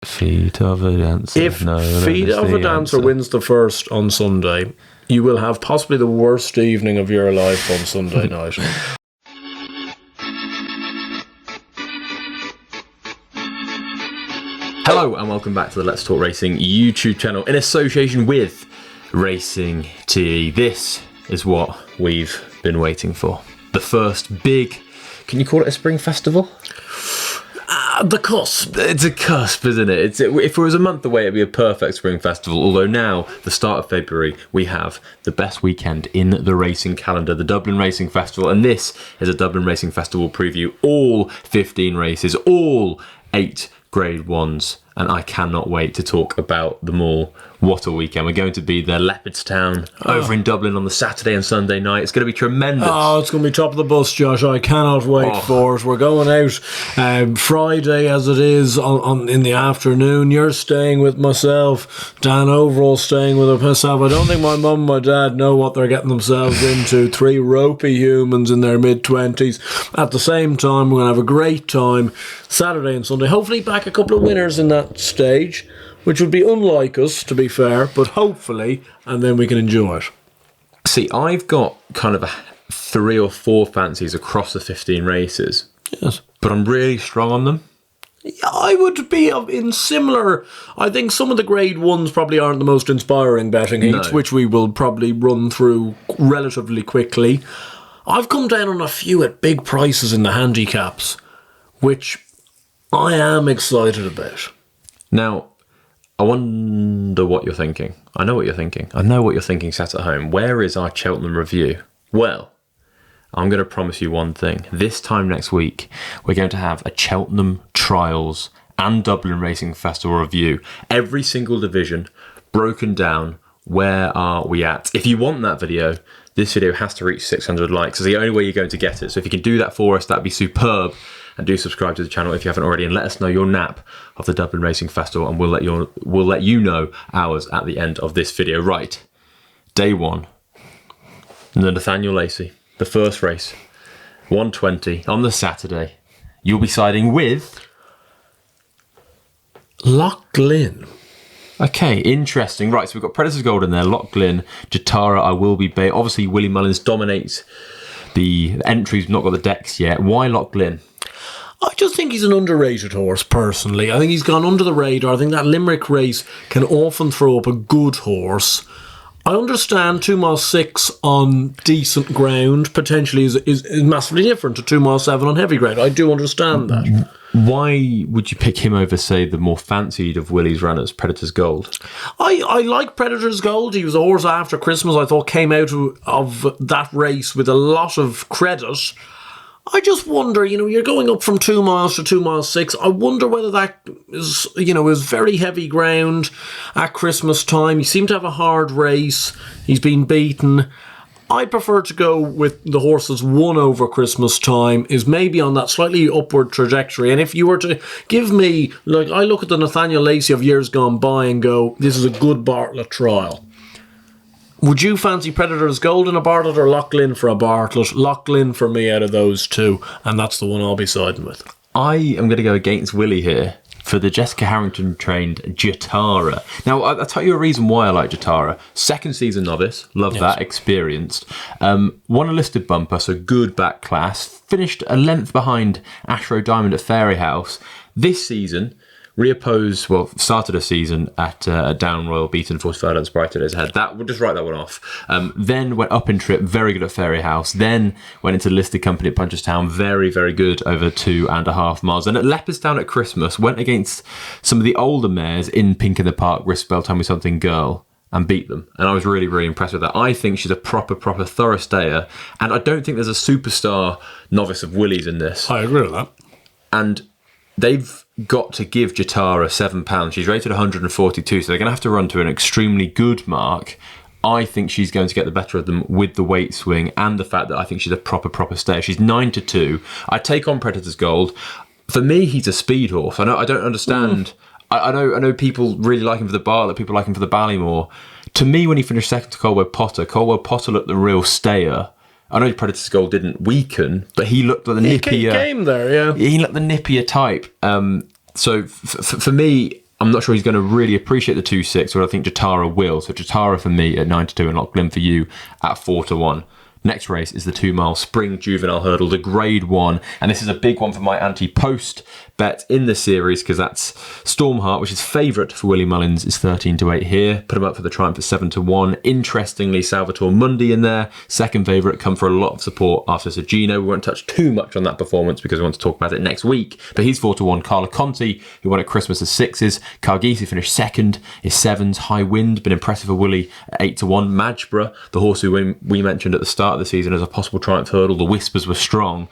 Feet of a dancer. If Feet of a Dancer wins the first on Sunday, you will have possibly the worst evening of your life on Sunday night. Hello and welcome back to the Let's Talk Racing YouTube channel in association with Racing TV. This is what we've been waiting for. The first big, can you call it a spring festival? The cusp. It's a cusp, isn't it? If it was a month away, it'd be a perfect spring festival. Although now, the start of February, we have the best weekend in the racing calendar, the Dublin Racing Festival. And this is a Dublin Racing Festival preview. All 15 races, all 8 Grade 1s. And I cannot wait to talk about them all. What a weekend. We're going to be there, Leopardstown, over in Dublin on the Saturday and Sunday night. It's going to be tremendous. Oh, it's going to be top of the bus, Josh. I cannot wait for it. We're going out Friday, as it is, in the afternoon. You're staying with myself. Dan Overall's staying with myself. I don't think my mum and my dad know what they're getting themselves into. 3 ropey humans in their mid-20s. At the same time, we're going to have a great time Saturday and Sunday. Hopefully back a couple of winners in that stage, which would be unlike us, to be fair, but hopefully, and then we can enjoy it. See, I've got kind of 3 or 4 fancies across the 15 races. Yes. But I'm really strong on them. Yeah, I would be in similar. I think some of the Grade 1s probably aren't the most inspiring betting heats, which we will probably run through relatively quickly. I've come down on a few at big prices in the handicaps, which I am excited about. Now, I wonder what you're thinking. I know what you're thinking. I know what you're thinking sat at home. Where is our Cheltenham review? Well, I'm going to promise you one thing. This time next week, we're going to have a Cheltenham Trials and Dublin Racing Festival review. Every single division broken down. Where are we at? If you want that video, this video has to reach 600 likes. It's the only way you're going to get it. So if you can do that for us, that'd be superb. And do subscribe to the channel if you haven't already, and let us know your nap of the Dublin Racing Festival, and we'll let you know ours at the end of this video. Right, day 1, the Nathaniel Lacey, the first race, 1:20 on the Saturday. You'll be siding with Loch Glynn. Okay, interesting. Right, so we've got Predator's Gold in there, Loch Glynn, Jatara, I Will Be Bait. Obviously, Willie Mullins dominates the entries, not got the decks yet. Why Loch Glynn? I just think he's an underrated horse, personally. I think he's gone under the radar. I think that Limerick race can often throw up a good horse. I understand 2 mile 6 on decent ground potentially is massively different to 2 mile 7 on heavy ground. I do understand that. Why would you pick him over, say, the more fancied of Willie's runners, Predator's Gold? I like Predator's Gold. He was a horse after Christmas, I thought, came out of that race with a lot of credit. I just wonder, you're going up from 2 miles to 2 mile 6. I wonder whether that is very heavy ground at Christmas time. He seemed to have a hard race. He's been beaten. I prefer to go with the horse that's won over Christmas time, is maybe on that slightly upward trajectory. And if you were to give me, I look at the Nathaniel Lacey of years gone by and go, this is a good Bartlett trial. Would you fancy Predator's Gold in a Bartlett or Loch Glynn for a Bartlett? Loch Glynn for me out of those two, and that's the one I'll be siding with. I am going to go against Willie here for the Jessica Harrington trained Jatara. Now, I'll tell you a reason why I like Jatara. Second season novice, love that, experienced. Won a listed bumper, so good back class. Finished a length behind Ashrow Diamond at Fairyhouse. This season, started a season at Down Royal, beaten 45 lengths bright at his head. We'll just write that one off. Then went up in trip, very good at Fairyhouse. Then went into listed company at Punchestown, very, very good over 2.5 miles. And at Leopardstown at Christmas, went against some of the older mares in Pink in the Park, Rispel, Tell Me Something Girl, and beat them. And I was really, really impressed with that. I think she's a proper thorough stayer. And I don't think there's a superstar novice of Willie's in this. I agree with that. And they've got to give Jatara £7. She's rated 142, so they're going to have to run to an extremely good mark. I think she's going to get the better of them with the weight swing and the fact that I think she's a proper stayer. She's 9-2. I take on Predator's Gold. For me, he's a speed horse. I don't understand. I know people really like him for the Bartlett, people like him for the Ballymore. To me, when he finished second to Colwell Potter looked the real stayer. I know Predator's Gold didn't weaken, but he looked like the nippier. He came there, yeah. He looked the nippier type. So for me, I'm not sure he's going to really appreciate the 2-6, but I think Jatara will. So Jatara for me at 9-2 and Lachlan for you at 4-1. Next race is the 2 mile Spring Juvenile Hurdle, the Grade 1. And this is a big one for my anti-post bet in the series because that's Stormheart, which is favourite for Willie Mullins, is 13-8 here. Put him up for the Triumph at 7-1. Interestingly, Salvatore Mundi in there, second favourite, come for a lot of support after Sergino. We won't touch too much on that performance because we want to talk about it next week. But he's 4-1. Carlo Conti, who won at Christmas, is 6s. Cargisi finished second, is 7s. High Wind, been impressive for Willie at 8-1. Madgeborough, the horse who we mentioned at the start of the season as a possible Triumph Hurdle, the whispers were strong.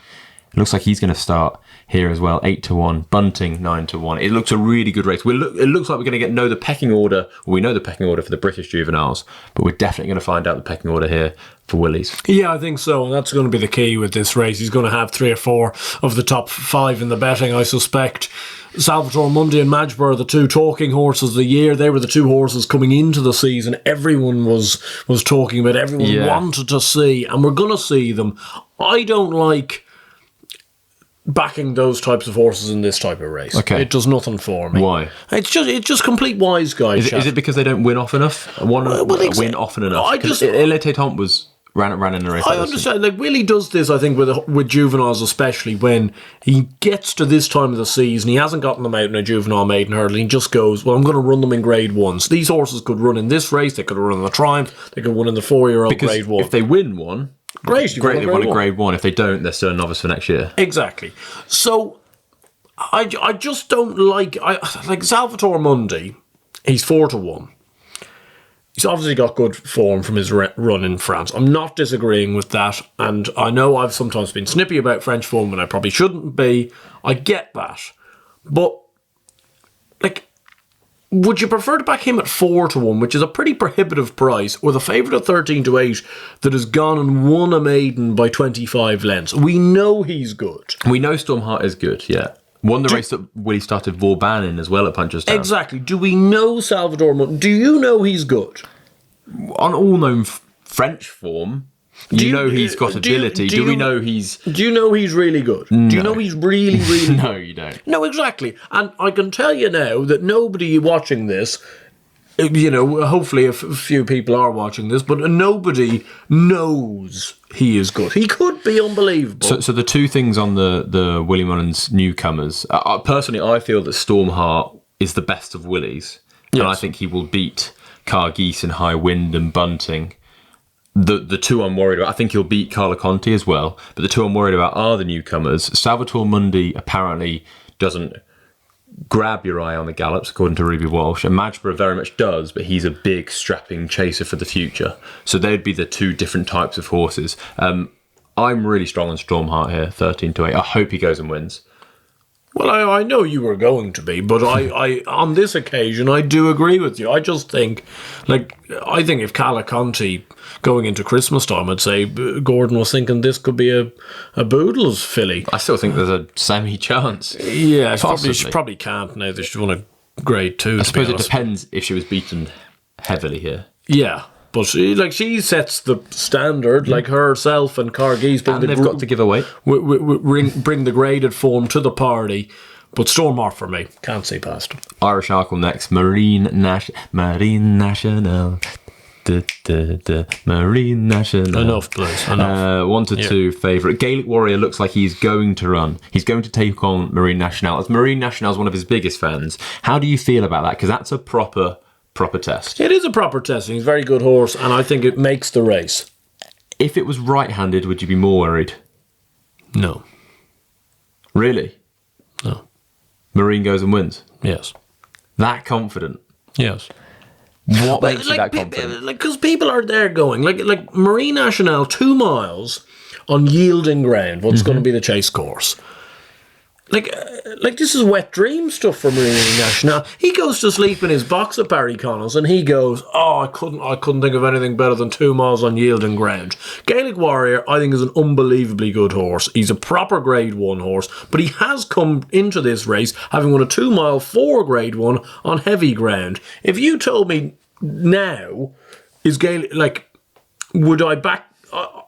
It looks like he's going to start here as well, 8-1. Bunting, 9-1. It looks a really good race. It looks like we're going to know the pecking order. Well, we know the pecking order for the British juveniles, but we're definitely going to find out the pecking order here for Willie's. Yeah, I think so. And that's going to be the key with this race. He's going to have 3 or 4 of the top 5 in the betting, I suspect. Salvatore Mundi and Madgeborough are the 2 talking horses of the year. They were the 2 horses coming into the season. Everyone was talking about, everyone wanted to see, and we're going to see them. I don't like backing those types of horses in this type of race. Okay. It does nothing for me. Why? It's just complete wise guy. Is it because they don't win often enough? Win often enough? Because Elite Tant ran in the race. I understand. Like Willie does this, I think, with juveniles, especially when he gets to this time of the season. He hasn't gotten them out in a juvenile maiden hurdle. He just goes, well, I'm going to run them in Grade 1s. These horses could run in this race. They could run in the Triumph. They could run in the 4-year-old Grade 1. If they win one, great, they won a Grade 1. If they don't, they're still a novice for next year. Exactly. So I just don't like Salvatore Mundi. He's 4-1. He's obviously got good form from his run in France. I'm not disagreeing with that, and I know I've sometimes been snippy about French form when I probably shouldn't be. I get that, but would you prefer to back him at 4-1, which is a pretty prohibitive price, or the favourite at 13-8 that has gone and won a maiden by 25 lengths? We know he's good. We know Stormheart is good, yeah. Won the race that Willie started Vauban in as well at Punchestown. Exactly. Do we know Salvatore Mundi? Do you know he's good? On all known French form, you know he's got ability. Do we know he's... Do you know he's really good? No. Do you know he's really, really No, good? you don't. No, exactly. And I can tell you now that nobody watching this, hopefully a few people are watching this, but nobody knows he is good. He could be unbelievable. So the 2 things on the Willie Mullins newcomers, personally, I feel that Stormheart is the best of Willie's. Yes. And I think he will beat Cargeese and High Wind and Bunting. The 2 I'm worried about, I think he'll beat Carlo Conti as well, but the 2 I'm worried about are the newcomers. Salvatore Mundi apparently doesn't grab your eye on the gallops, according to Ruby Walsh, and Madgeborough very much does, but he's a big strapping chaser for the future. So they'd be the 2 different types of horses. I'm really strong on Stormheart here, 13-8. I hope he goes and wins. Well, I know you were going to be, but I on this occasion, I do agree with you. I just think, if Carlo Conti going into Christmas time, I'd say Gordon was thinking this could be a Boodles filly. I still think there's a semi-chance. Yeah, she probably can't now that she's won a Grade 2. I suppose it depends if she was beaten heavily here. Yeah. But she sets the standard, like herself and Cargeese. And they've got to give away. Bring the graded form to the party. But Stormheart for me. Can't see past him. Irish Arkle next. Marine Nationale. Marine Nationale. Enough, please. Enough. 1-2 favourite. Gaelic Warrior looks like he's going to run. He's going to take on Marine Nationale. As Marine Nationale is one of his biggest fans. How do you feel about that? Because that's a proper test. It is a proper test. He's a very good horse, and I think it makes the race. If it was right-handed, would you be more worried? No. Really? No. Marine goes and wins? Yes. That confident? Yes. What makes you that confident? Because people are there going, like Marine Nationale, 2 miles on yielding ground, what's going to be the chase course. Like this is wet dream stuff for Marine Nationale. He goes to sleep in his box at Barry Connells and he goes, I couldn't think of anything better than 2 miles on yielding ground. Gaelic Warrior, I think, is an unbelievably good horse. He's a proper Grade 1 horse, but he has come into this race having won a 2 mile 4 Grade 1 on heavy ground. If you told me now, is Gaelic, would I back...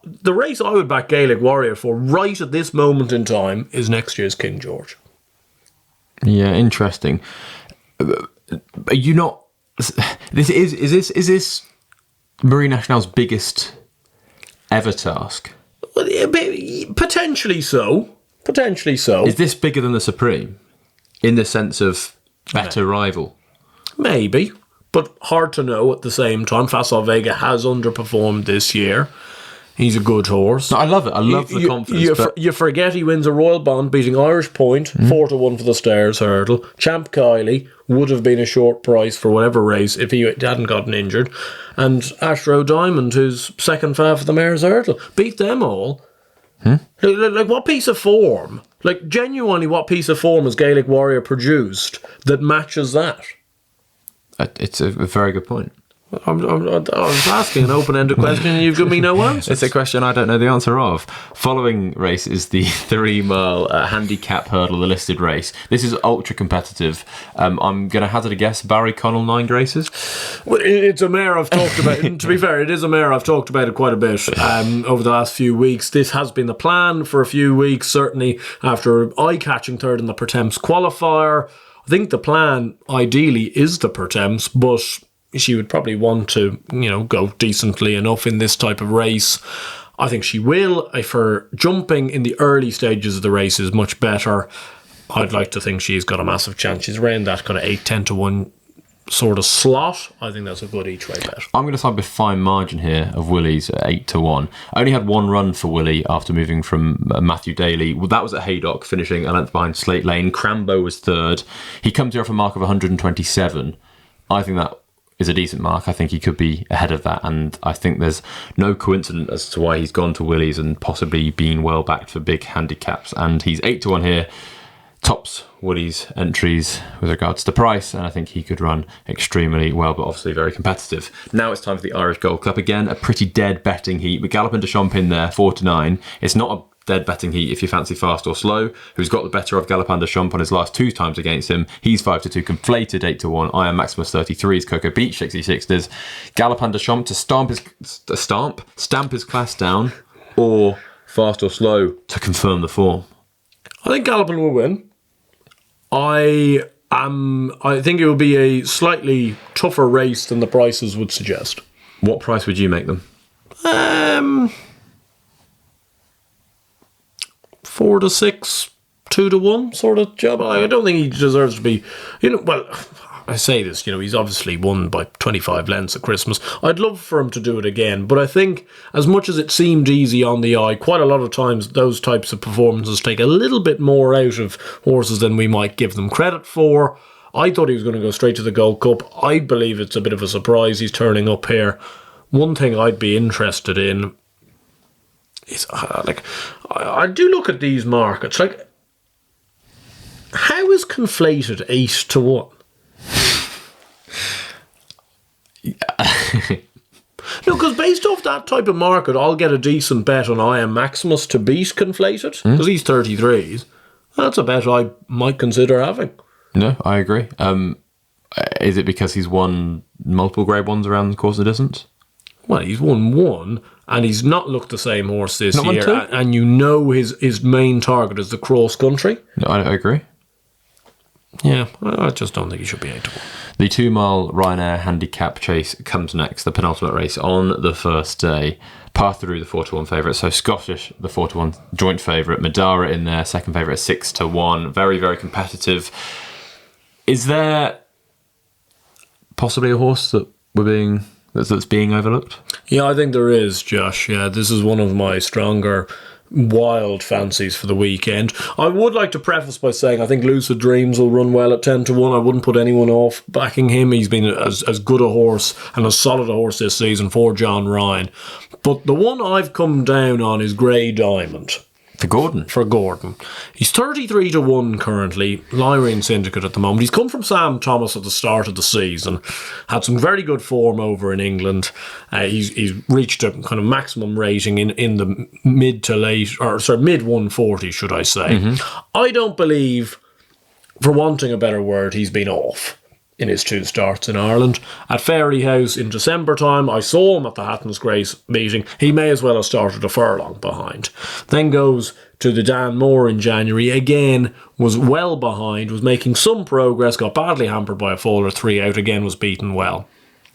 the race I would back Gaelic Warrior for right at this moment in time is next year's King George. Yeah, interesting. Are you not? Is this Marine Nationale's biggest ever task? Well, potentially so. Potentially so. Is this bigger than the Supreme in the sense of better rival? Maybe, but hard to know at the same time. Facile Vega has underperformed this year. He's a good horse. No, I love it. I love the confidence. You forget he wins a Royal Bond, beating Irish Point, 4-1 for the Stairs Hurdle. Champ Kiley would have been a short price for whatever race if he hadn't gotten injured. And Astro Diamond, who's second fav for the Mares Hurdle. Beat them all. Like, what piece of form? Like, genuinely, what piece of form has Gaelic Warrior produced that matches that? It's a very good point. I was asking an open-ended question and you've given me no answer. It's a question I don't know the answer of. Following race is the 3-mile handicap hurdle, the listed race. This is ultra competitive. I'm going to hazard a guess. Barry Connell, 9 races? Well, it's a mare I've talked about. To be fair, it is a mare I've talked about it quite a bit over the last few weeks. This has been the plan for a few weeks, certainly after eye-catching third in the Pertemps qualifier. I think the plan, ideally, is the Pertemps, but she would probably want to, go decently enough in this type of race. I think she will. If her jumping in the early stages of the race is much better, I'd like to think she's got a massive chance. She's around that kind of 8-10 to 1 sort of slot. I think that's a good each way bet. I'm going to side with fine margin here of Willie's at 8 to 1. I only had one run for Willie after moving from Matthew Daly. Well, that was at Haydock, finishing a length behind Slate Lane. Crambo was third. He comes here off a mark of 127. I think that is a decent mark. I think he could be ahead of that, and I think there's no coincidence as to why he's gone to Willie's and possibly been well backed for big handicaps. And he's 8 to 1 here, tops Willie's entries with regards to price, and I think he could run extremely well, but obviously very competitive. Now it's time for the Irish Gold Cup. Again, a pretty dead betting heat with Galloping Des Champs in there, 4 to 9. It's not a dead betting heat if you fancy fast or slow. Who's got the better of Galloping Des Champs on his last 2 times against him? He's 5 to 2, conflated 8 to 1. I am Maximus 33s. Coco Beach 66. There's Galloping Des Champs to stamp his class down, or fast or slow to confirm the form. I think Galloping will win. I think it will be a slightly tougher race than the prices would suggest. What price would you make them? 4 to 6, 2 to 1 sort of job. I don't think he deserves to be, well, I say this, he's obviously won by 25 lengths at Christmas. I'd love for him to do it again, but I think as much as it seemed easy on the eye, quite a lot of times those types of performances take a little bit more out of horses than we might give them credit for. I thought he was going to go straight to the Gold Cup. I believe it's a bit of a surprise he's turning up here. One thing I'd be interested in is, I do look at these markets, how is conflated 8 to 1? No, because based off that type of market, I'll get a decent bet on I Am Maximus to beat conflated, because he's 33s. That's a bet I might consider having. No, I agree. Is it because he's won multiple grade ones around the course of distance? Well, he's won 1, and he's not looked the same horse this year. And his main target is the cross country. No, I agree. Yeah, I just don't think he should be 8 to 1. The 2-mile Ryanair handicap chase comes next, the penultimate race on the first day. Partheru, the 4 to 1 favourite. So Scottish, the 4 to 1 joint favourite. Madara in there, second favourite, 6 to 1. Very, very competitive. Is there possibly a horse that's being overlooked? Yeah, I think there is, Josh. Yeah, this is one of my stronger wild fancies for the weekend. I would like to preface by saying I think Lucid Dreams will run well at 10 to 1. I wouldn't put anyone off backing him. He's been as good a horse and as solid a horse this season for John Ryan. But the one I've come down on is Grey Diamond. For Gordon. He's 33 to 1 currently, Lyrene Syndicate at the moment. He's come from Sam Thomas at the start of the season. Had some very good form over in England. He's reached a kind of maximum rating in the mid 140, should I say. Mm-hmm. I don't believe, for wanting a better word, he's been off. in his 2 starts in Ireland. At Fairyhouse in December time, I saw him at the Hatton's Grace meeting. He may as well have started a furlong behind. Then goes to the Dan Moore in January. Again, was well behind, was making some progress, got badly hampered by a fall or 3 out, again was beaten well.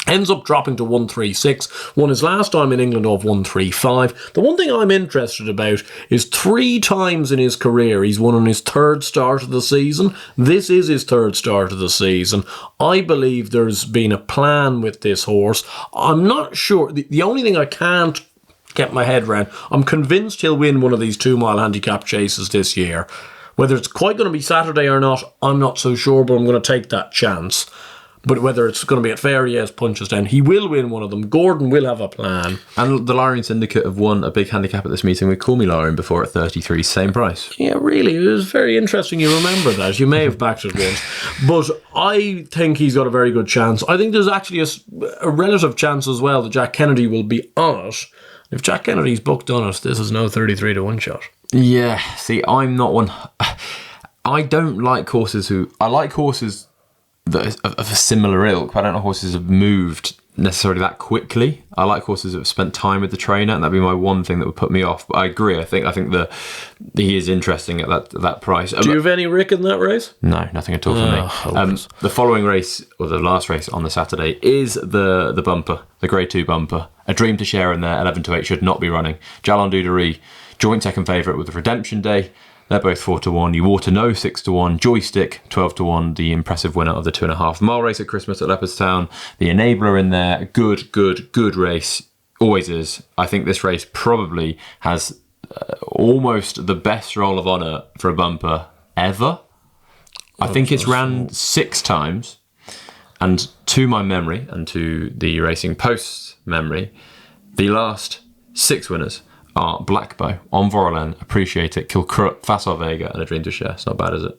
Ends up dropping to 136, won his last time in England off 135. The one thing I'm interested about is 3 times in his career he's won on his 3rd start of the season. This is his 3rd start of the season. I believe there's been a plan with this horse. I'm not sure. The only thing I can't get my head around, I'm convinced he'll win one of these 2-mile handicap chases this year. Whether it's quite going to be Saturday or not, I'm not so sure, but I'm going to take that chance. But whether it's going to be at Fairyhouse, Punchestown, he will win one of them. Gordon will have a plan. And the Lorien Syndicate have won a big handicap at this meeting with Call Me Lorien before at 33, same price. Yeah, really. It was very interesting you remember that. You may have backed it once. But I think he's got a very good chance. I think there's actually a relative chance as well that Jack Kennedy will be on it. If Jack Kennedy's booked on it, this is no 33 to 1 shot. Yeah, see, I'm not one. I don't like horses I like horses that are of a similar ilk, but I don't know horses have moved necessarily that quickly. I like horses that have spent time with the trainer, and that'd be my one thing that would put me off. But I agree. I think he is interesting at that price. Do you have any Rick in that race? No, nothing at all for me. The following race, or the last race on the Saturday, is the bumper, the Grade 2 bumper. A Dream to Share in there, 11 to 8 should not be running. Jalon Duderie, joint second favourite with the Redemption Day. They're both 4 to 1. You Water No 6 to 1. Joystick 12 to 1. The impressive winner of the 2.5 mile race at Christmas at Leopardstown. The Enabler in there. Good race. Always is. I think this race probably has almost the best roll of honour for a bumper ever. I think it's ran 6 times. And to my memory, and to the Racing Post's memory, the last 6 winners are Blackbow, Envorolen, Appreciate It, Kilcrut, Facile Vega, and A Dream to Share. It's not bad, is it?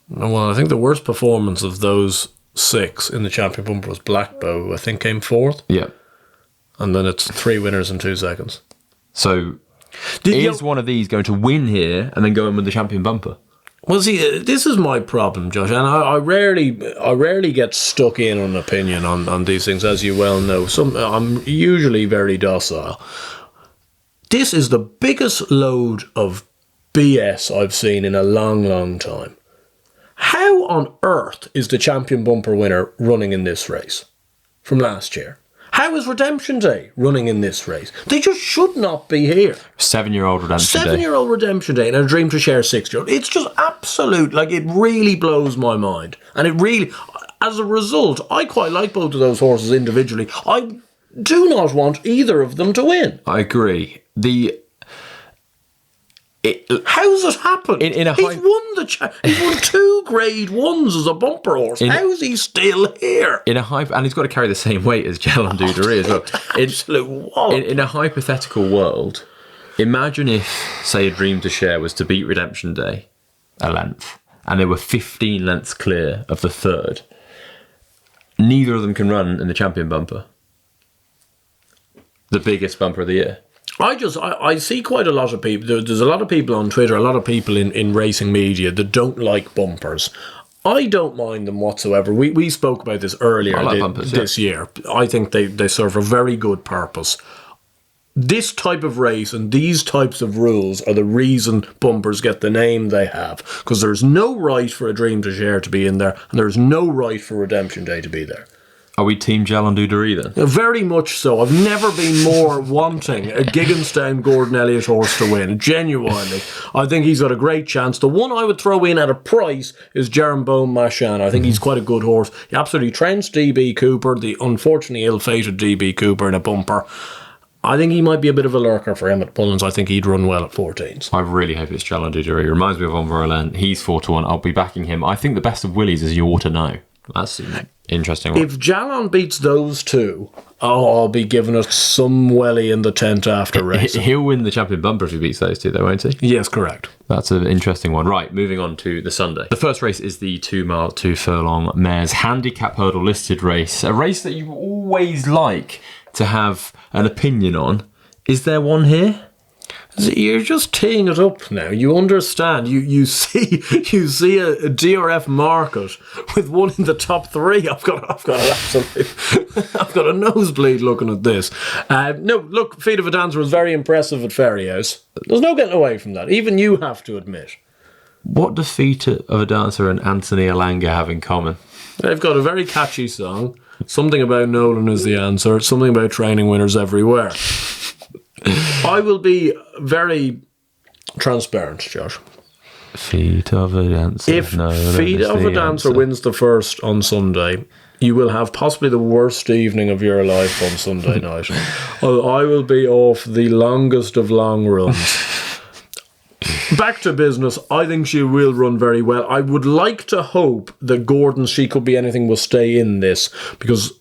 Well, I think the worst performance of those 6 in the Champion Bumper was Blackbow, who I think came 4th. Yeah. And then it's 3 winners in 2 seconds. So, is one of these going to win here and then go in with the Champion Bumper? Well, see, this is my problem, Josh, and I rarely get stuck in on an opinion on these things, as you well know. I'm usually very docile. This is the biggest load of BS I've seen in a long, long time. How on earth is the Champion Bumper winner running in this race from last year? How is Redemption Day running in this race? They just should not be here. 7-year-old Redemption Day. 7-year-old Redemption Day and A Dream to Share 6-year-old. It's just absolute, it really blows my mind. And it really, as a result, I quite like both of those horses individually. I do not want either of them to win. I agree. How's it happened? He's won 2 Grade 1s as a bumper horse. How's he still here? And he's got to carry the same weight as Jalon Duderie as well. Absolute wallop. In a hypothetical world, imagine if, say, A Dream to Share was to beat Redemption Day a length, and they were 15 lengths clear of the 3rd. Neither of them can run in the Champion Bumper. The biggest bumper of the year. I see quite a lot of people. There's a lot of people on Twitter, a lot of people in racing media that don't like bumpers. I don't mind them whatsoever. We spoke about this earlier this year. I think they serve a very good purpose. This type of race and these types of rules are the reason bumpers get the name they have. Because there's no right for A Dream to Share to be in there, and there's no right for Redemption Day to be there. Are we Team Jalon Duderie then? Very much so. I've never been more wanting a Gigginstown Gordon Elliott horse to win. Genuinely. I think he's got a great chance. The one I would throw in at a price is Jerembone Machan. I think he's quite a good horse. He absolutely trounced DB Cooper, the unfortunately ill-fated DB Cooper, in a bumper. I think he might be a bit of a lurker for Emmett Pullins. I think he'd run well at 14s. I really hope it's Jalon Duderie. Reminds me of Envorolen. He's 4 to 1. I'll be backing him. I think the best of Willies is You Ought to Know. That's an interesting one. If Jalon beats those 2, I'll be giving us some welly in the tent after racing. He'll win the Champion Bumper if he beats those 2, though, won't he? Yes, correct. That's an interesting one. Right, moving on to the Sunday. The first race is the 2 mile, 2 furlong mares handicap hurdle listed race. A race that you always like to have an opinion on. Is there one here? You're just teeing it up now. You understand. You see a DRF market with one in the top three. I've got a nosebleed looking at this. No, look, Feet of a Dancer was very impressive at Ferryhouse. There's no getting away from that. Even you have to admit. What does Feet of a Dancer and Anthony Alanga have in common? They've got a very catchy song. Something about Nolan is the answer. Something about training winners everywhere. I will be very transparent, Josh. Feet of a Dancer. If Feet of a Dancer wins the first on Sunday, you will have possibly the worst evening of your life on Sunday night. I will be off the longest of long runs. Back to business. I think she will run very well. I would like to hope that Gordon, She Could Be Anything, will stay in this, because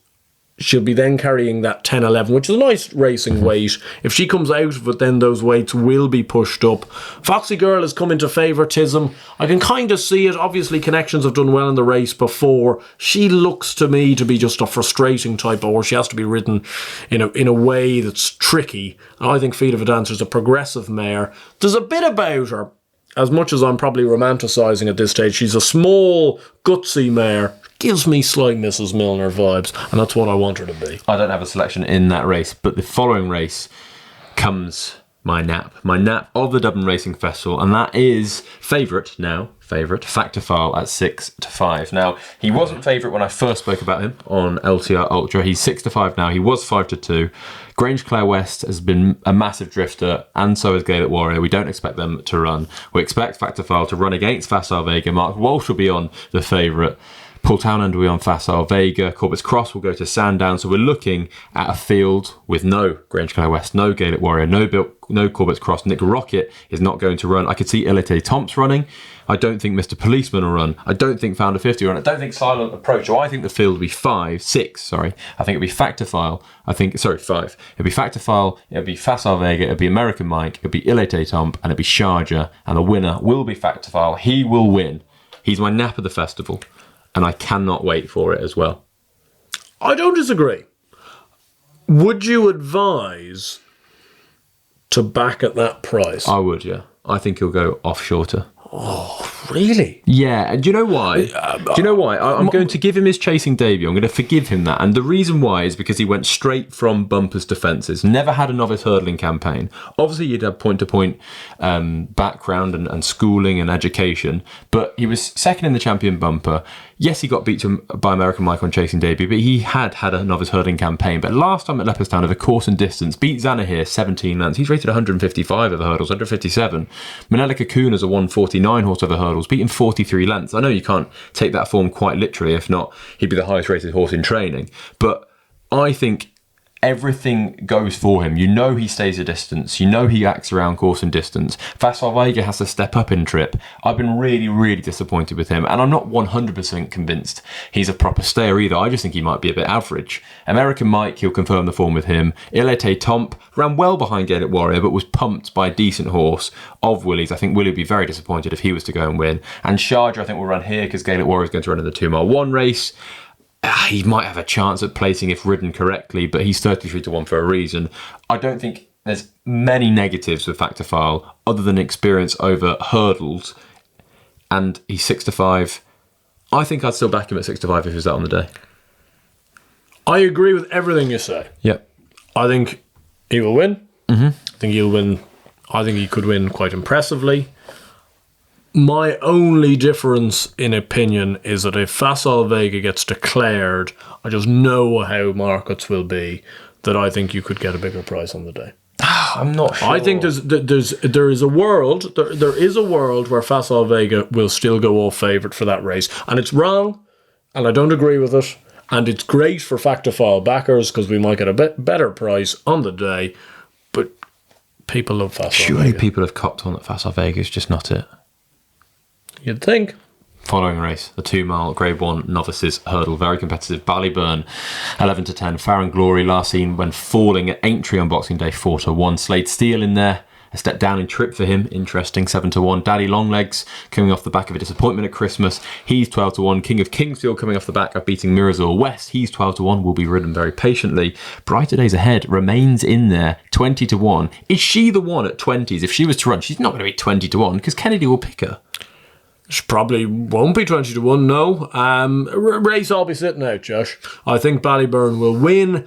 she'll be then carrying that 10-11, which is a nice racing weight. If she comes out of it, then those weights will be pushed up. Foxy Girl has come into favouritism. I can kind of see it. Obviously, Connections have done well in the race before. She looks to me to be just a frustrating type of horse. She has to be ridden in a way that's tricky. And I think Feet of a Dancer is a progressive mare. There's a bit about her. As much as I'm probably romanticising at this stage, she's a small, gutsy mare. Gives me slight Mrs. Milner vibes, and that's what I want her to be. I don't have a selection in that race, but the following race comes my nap of the Dublin Racing Festival, and that is favourite, Factifile at 6-5. Now, he wasn't favourite when I first spoke about him on LTR Ultra. He's 6-5 now. He was 5-2. Grange Clare West has been a massive drifter, and so is Gaelic Warrior. We don't expect them to run. We expect Factifile to run against Facile Vega. Mark Walsh will be on the favourite. Paul Townend will be on Facile Vega. Corbett's Cross will go to Sandown. So we're looking at a field with no Grange Clare West, no Gaelic Warrior, no Corbett's Cross. Nick Rocket is not going to run. I could see Elite Tomps running. I don't think Mr. Policeman will run. I don't think Founder 50 will run. I don't think Silent Approach. Or I think the field will be 6. I think it'll be Factifile. 5. It'll be Factifile. It'll be Facile Vega. It'll be American Mike. It'll be Elite Tomp. And it'll be Sharjah. And the winner will be Factifile. He will win. He's my nap of the festival. And I cannot wait for it as well. I don't disagree. Would you advise to back at that price? I would, yeah. I think he'll go off shorter. Oh, really? Yeah, and do you know why? I'm going to give him his chasing debut. I'm going to forgive him that. And the reason why is because he went straight from bumpers to fences. Never had a novice hurdling campaign. Obviously, he'd had point-to-point background and schooling and education. But he was second in the champion bumper. Yes, he got beat by American Mike on chasing debut, but he had a novice hurdling campaign. But last time at Leopardstown, over course and distance, beat Zanna here 17 lengths. He's rated 155 over hurdles, 157. Manella Kakuna's a 149 horse over hurdles, beaten 43 lengths. I know you can't take that form quite literally. If not, he'd be the highest rated horse in training. But I think everything goes for him. You know he stays a distance. You know he acts around course and distance. Facile Vega has to step up in trip. I've been really, really disappointed with him, and I'm not 100% convinced he's a proper stayer either. I just think he might be a bit average. American Mike, he'll confirm the form with him. Ilete Tomp ran well behind Gaelic Warrior, but was pumped by a decent horse of Willie's. I think Willie would be very disappointed if he was to go and win. And Sharjah, I think, will run here because Gaelic Warrior is going to run in the 2 mile 1 race. He might have a chance at placing if ridden correctly, but he's 33-1 for a reason. I don't think there's many negatives with Factifile other than experience over hurdles, and he's 6-5. I think I'd still back him at 6-5 if he was out on the day. I agree with everything you say. Yep. I think he will win. Mm-hmm. I think he'll win. I think he could win quite impressively. My only difference in opinion is that if Facile Vega gets declared, I just know how markets will be, that I think you could get a bigger price on the day. I'm not sure. I think there is a world where Facile Vega will still go off favourite for that race, and it's wrong, and I don't agree with it, and it's great for Factifile backers because we might get a bit better price on the day, but people love Facile Vega. Surely people have copped on that Facile Vega is just not it. You'd think. Following race, the 2 mile Grade 1 novices hurdle, very competitive. Ballyburn, 11-10. Farron Glory last seen when falling at Aintree on Boxing Day, 4-1. Slade Steele in there, A step down in trip for him. Interesting, 7-1. Daddy Longlegs coming off the back of a disappointment at Christmas. He's 12-1. King of Kingsfield coming off the back of beating Mirazor West. He's 12-1. Will be ridden very patiently. Brighter Days Ahead remains in there, 20-1. Is she the one at 20s? If she was to run, she's not going to be 20-1 because Kennedy will pick her. She probably won't be 20-1, no. Race I'll be sitting out, Josh. I think Ballyburn will win.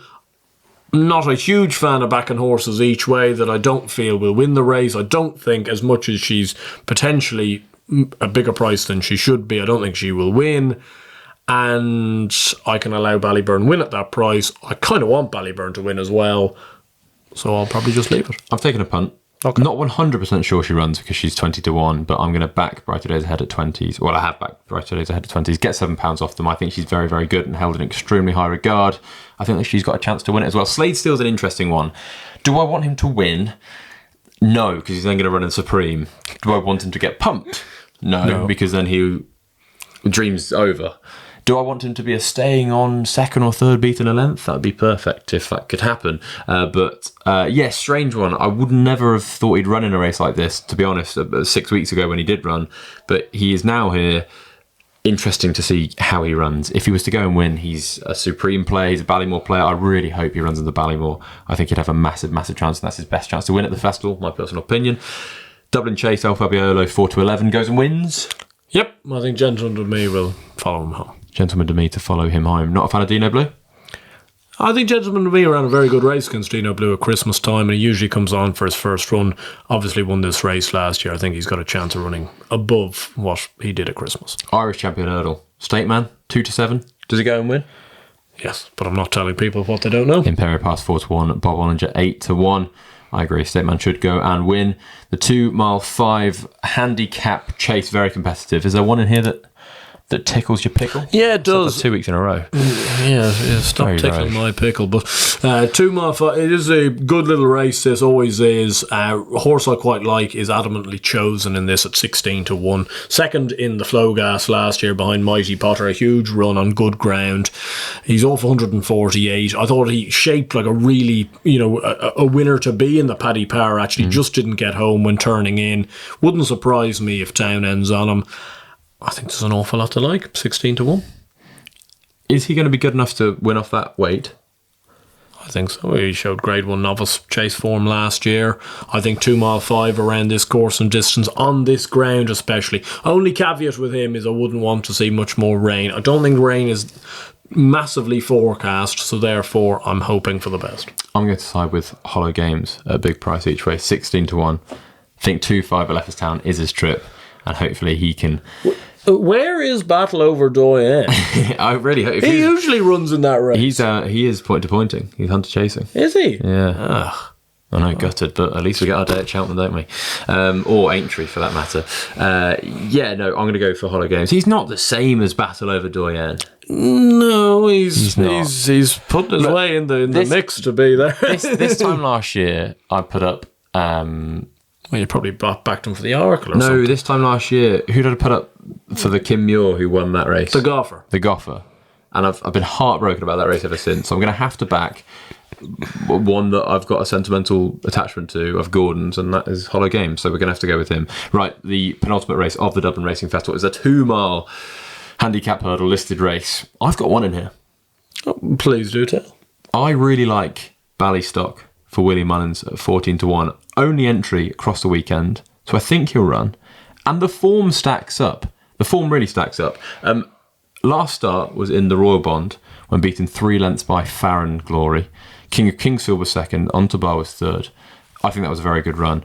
Not a huge fan of backing horses each way that I don't feel will win the race. I don't think, as much as she's potentially a bigger price than she should be, I don't think she will win. And I can allow Ballyburn win at that price. I kind of want Ballyburn to win as well. So I'll probably just leave it. I've taken a punt. Okay. Not 100% sure she runs because she's 20-1, but I'm going to back Brighter Days Ahead at 20s. Well, I have backed Brighter Days Ahead at 20s. Get £7 off them. I think she's very, very good and held in extremely high regard. I think that she's got a chance to win it as well. Slade Steele's an interesting one. Do I want him to win? No, because he's then going to run in Supreme. Do I want him to get pumped? No, because then dream's over. Do I want him to be a staying on second or third beat in a length? That would be perfect if that could happen. But strange one. I would never have thought he'd run in a race like this, to be honest, 6 weeks ago when he did run. But he is now here. Interesting to see how he runs. If he was to go and win, he's a Supreme player, he's a Ballymore player. I really hope he runs in the Ballymore. I think he'd have a massive, massive chance, and that's his best chance to win at the festival, my personal opinion. Dublin Chase, El Fabiolo, 4-11, goes and wins. Yep, I think Gentleman to Me will follow him home. Gentleman to Me to follow him home. Not a fan of Dino Blue? I think Gentleman to Me ran a very good race against Dino Blue at Christmas time, and he usually comes on for his first run. Obviously won this race last year. I think he's got a chance of running above what he did at Christmas. Irish Champion Hurdle. State Man, 2-7. Does he go and win? Yes, but I'm not telling people what they don't know. Imperial Pass 4-1. Bob Ollinger 8-1. I agree. State Man should go and win. The 2 mile 5 handicap chase, very competitive. Is there one in here that tickles your pickle? Yeah, it does. That's 2 weeks in a row. Yeah, stop Very tickling rare. my pickle. But 2 mile 5, it is a good little race. This always is. A horse I quite like is adamantly chosen in this at 16-1. Second in the Flow Gas last year behind Mighty Potter. A huge run on good ground. He's off 148. I thought he shaped like a really, a winner to be in the Paddy Power. Actually, just didn't get home when turning in. Wouldn't surprise me if Town ends on him. I think there's an awful lot to like. 16-1. Is he going to be good enough to win off that weight? I think so. He showed grade 1 novice chase form last year. I think 2 mile 5 around this course and distance, on this ground especially. Only caveat with him is I wouldn't want to see much more rain. I don't think rain is massively forecast, so therefore I'm hoping for the best. I'm going to side with Hollow Games at a big price each way, 16-1. I think 2-5 at Leopardstown is his trip, and hopefully he can... Where is Battle Over Doyen? I really hope... He usually runs in that race. He is point to pointing. He's hunter chasing. Is he? Yeah. Ugh. I know, gutted, but at least we get our day at Cheltenham, don't we? Or Aintree, for that matter. I'm going to go for Hollow Games. He's not the same as Battle Over Doyen. No, he's not. He's putting his way in the mix to be there. This time last year, I put up... Well, you probably backed him for the Oracle or something. No, this time last year, who did I put up for the Kim Muir who won that race? The Goffer. The Goffer. And I've been heartbroken about that race ever since. So I'm going to have to back one that I've got a sentimental attachment to of Gordon's, and that is Hollow Games. So we're going to have to go with him. Right, the penultimate race of the Dublin Racing Festival is a 2 mile handicap hurdle listed race. I've got one in here. Oh, please do tell. I really like Ballystock for Willie Mullins at 14-1. Only entry across the weekend, so I think he'll run. And the form stacks up. The form really stacks up. Last start was in the Royal Bond when beaten 3 lengths by Farron Glory. King of Kingsfield was second, Ontabar was third. I think that was a very good run.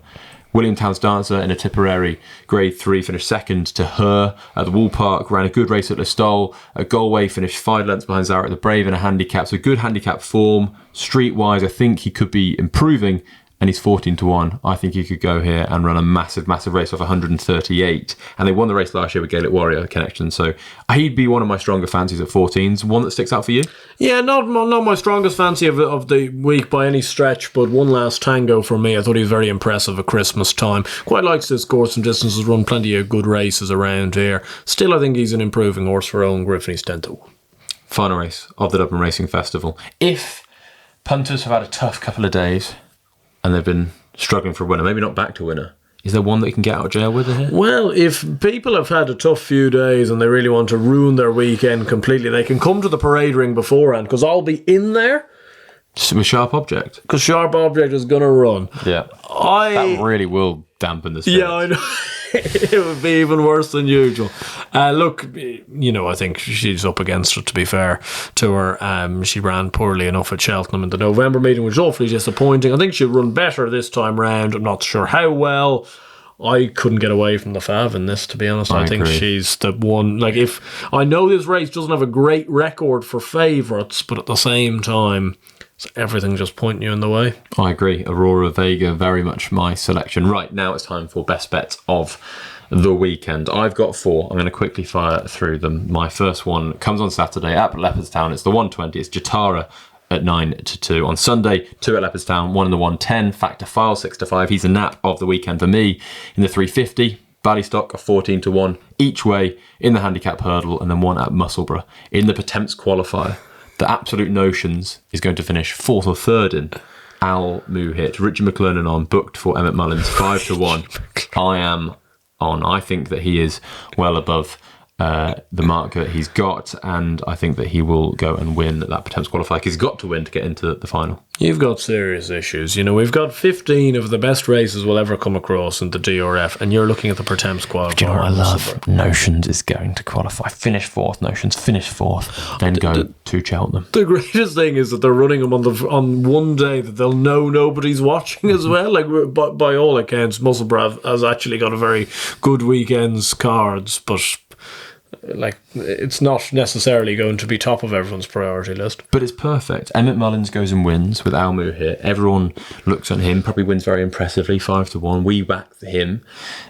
William Town's Dancer in a Tipperary Grade 3 finished second to her at the Wool Park, ran a good race at Listowel. At Galway finished 5 lengths behind Zarek the Brave in a handicap. So good handicap form. Streetwise, I think he could be improving, and he's 14-1. I think he could go here and run a massive, massive race off 138. And they won the race last year with Gaelic Warrior connection. So he'd be one of my stronger fancies at 14s. One that sticks out for you? Yeah, not my strongest fancy of the week by any stretch, but One Last Tango for me. I thought he was very impressive at Christmas time. Quite likes this course and distance, has run plenty of good races around here. Still, I think he's an improving horse for Owen Griffin. He's 10-1. Final race of the Dublin Racing Festival. If punters have had a tough couple of days and they've been struggling for a winner, maybe not back to winner. Is there one that you can get out of jail with here? Well, if people have had a tough few days and they really want to ruin their weekend completely, they can come to the parade ring beforehand, because I'll be in there. With Sharp Object? Because Sharp Object is going to run. Yeah. That really will dampen the spirits. Yeah, I know. It would be even worse than usual. Look, I think she's up against it, to be fair to her. She ran poorly enough at Cheltenham in the November meeting, which was awfully disappointing. I think she'll run better this time round. I'm not sure how well. I couldn't get away from the Fav in this, to be honest. I think agree. she's the one. Like, if I know this race doesn't have a great record for favourites, but at the same time, everything just pointing you in the way. I agree. Aurora Vega, very much my selection. Right, now it's time for best bets of the weekend. I've got 4. I'm going to quickly fire through them. My first one comes on Saturday at Leopardstown. It's the 120. It's Jatara at 9-2. On Sunday, 2 at Leopardstown, 1 in the 110. Factor File 6-5. He's a nap of the weekend for me. In the 350, Ballystock 14-1 each way in the handicap hurdle, and then 1 at Musselburgh in the Pertemps qualifier. The Absolute Notions is going to finish 4th or 3rd in. Al Muhit, Richard McLernan on, booked for Emmett Mullins, 5-1. I am on. I think that he is well above the mark that he's got, and I think that he will go and win that Pertemps qualifier. He's got to win to get into the final. You've got serious issues. We've got 15 of the best races we'll ever come across in the DRF, and you're looking at the Pertemps qualifier. Do you know what I love? Notions is going to qualify. Finish 4th, Notions. Finish 4th. Then go to Cheltenham. The greatest thing is that they're running them on one day that they'll know nobody's watching as well. Like, by all accounts, Musselburgh has actually got a very good weekend's cards, but it's not necessarily going to be top of everyone's priority list. But it's perfect. Emmett Mullins goes and wins with Almu here. Everyone looks on him, probably wins very impressively, 5-1. We back him.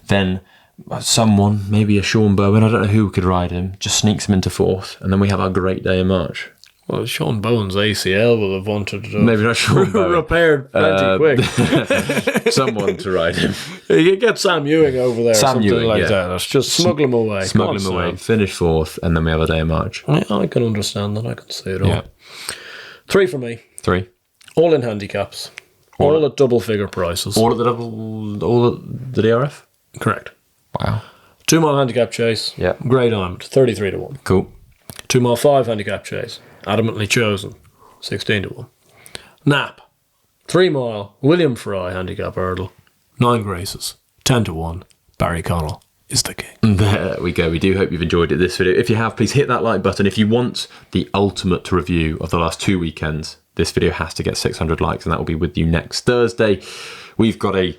Then someone, maybe a Sean Bowen, I don't know who could ride him, just sneaks him into 4th, and then we have our great day in March. Well, Sean Bowen's ACL will have wanted to maybe not Sean Bowen. repaired plenty quick. Someone to ride him. You get Sam Ewing over there, Sam something Ewing, like yeah. that. Let's just smuggle him away. Smuggle him away, finish 4th, and then we have a day in March. I can understand that. I can see it all. Yeah. 3 for me. 3. All in handicaps. All at double figure prices. All at the DRF? Correct. Wow. 2 mile handicap chase. Yeah. Great Diamond, 33-1. Cool. 2 mile 5 handicap chase. Adamantly chosen, 16-1. Nap, 3 mile William Fry handicap hurdle, 9 graces, 10-1. Barry Connell is the king. There we go. We do hope you've enjoyed this video. If you have, please hit that like button. If you want the ultimate review of the last 2 weekends, this video has to get 600 likes, and that will be with you next Thursday. We've got a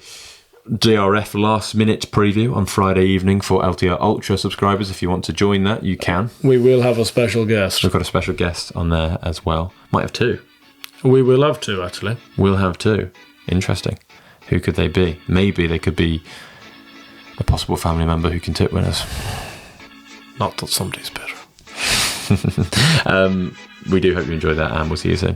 DRF last minute preview on Friday evening for LTR Ultra subscribers. If you want to join that, you can. We will have a special guest. We've got a special guest on there as well. Might have 2. We will have 2, actually. We'll have 2. Interesting. Who could they be? Maybe they could be a possible family member who can tip winners. Not that somebody's better. We do hope you enjoyed that, and we'll see you soon.